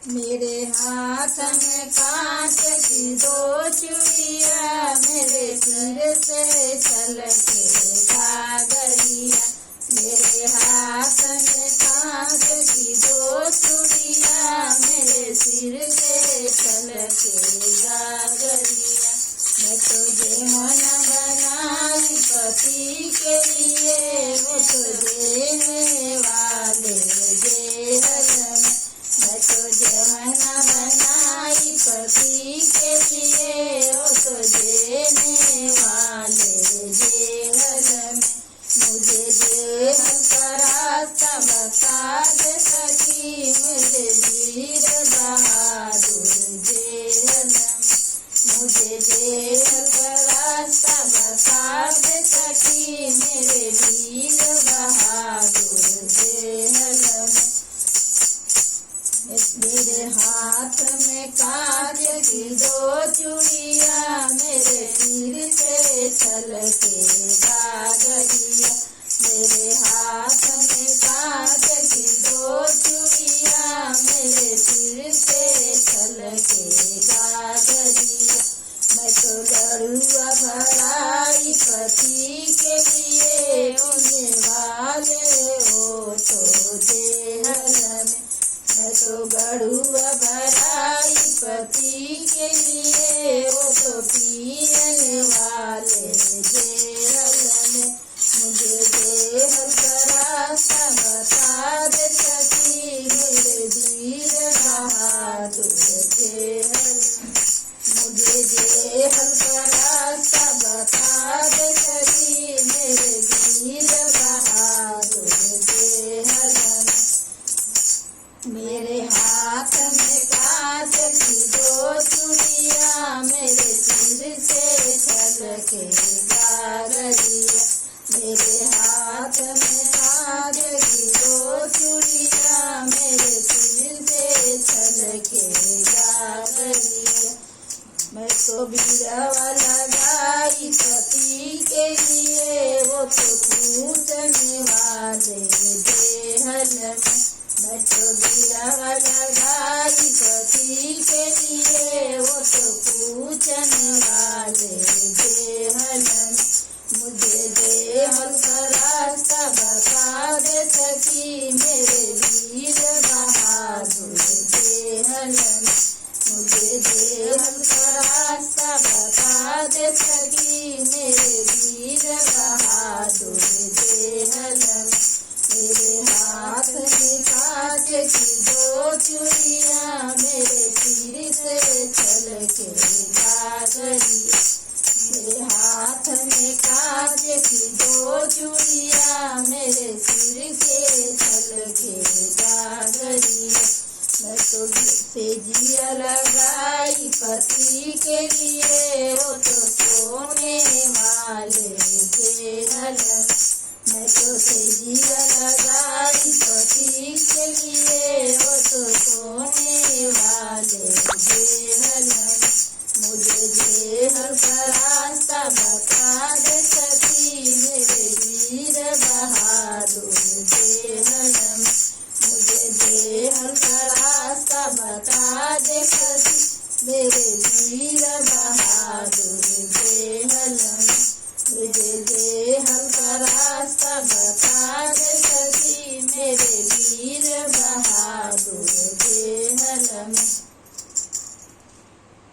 मेरे हाथ में कांच की दो चूड़िया, मेरे सिर से छलके घाघरिया। मेरे हाथ में कांच की दो चूड़िया, मेरे सिर से छलके घाघरिया। मैं तुझे मन बनाई पति के लिए, वो तो देने वाले जेहल में। मैं तुझे मन बनाई पति के लिए, वो तो देने वाले जेहल में। मुझे जेहल का रास्ता बता दे सकी, मुझे वीर बहादुर जेहल में। मुझे जेहल का रास्ता बता दे सकी, मेरे वीर बहादुर जेहल में। मेरे हाथ में कांच की दो चूड़िया, मेरे सिर से छलके घाघरिया। मेरे हाथ में कांच की दो चूड़िया, मेरे सिर से छलके घाघरिया। मैं तो गरुआ भराई पति के लिए, होने वाले हो तो जेहल में। मैं तो गरुआ भराई पति के लिए, वो तो पीने वाले जेहल में। मुझे जेहल का रास्ता बता दे सकी, मेरे वीर बहादुर जेहल में। मुझे जेहल का रास्ता बता दे सकी, मेरे वीर बहादुर जेहल में। मेरे हाथ में कांच की दो चूड़िया, मेरे सिर से छलके घाघरिया। मेरे हाथ में कांच की दो चूड़िया, मेरे सिर से छलके घाघरिया। मैं तो बीरवा लगाई पति के लिए, वो तो पूजने वाले जेहल में। मैं तो बीरवा लगाई पति के लिए, वो तो पूजने वाले जेहल में। मुझे जेहल का रास्ता बता दे सकी, मेरे वीर बहादुर जेहल में। मुझे जेहल का रास्ता बता दे सकी, मेरे वीर बहादुर जेहल में। मेरे हाथ में कांच की दो चूड़िया, मेरे सिर से छलके घाघरिया। मेरे हाथ में कांच की दो चूड़िया, मेरे सिर से छलके घाघरिया। मैं तो तेजिया लगाई पति के लिए, वो तो सोने वाले जेहल में। मैं तो तेजिया लगाई पति के लिए, वो तो सोने वाले जेहल में। मुझे जेहल का रास्ता बता दे सकी, मेरे वीर बहादुर जेहल में। मुझे जेहल का रास्ता बता दे सकी, मेरे वीर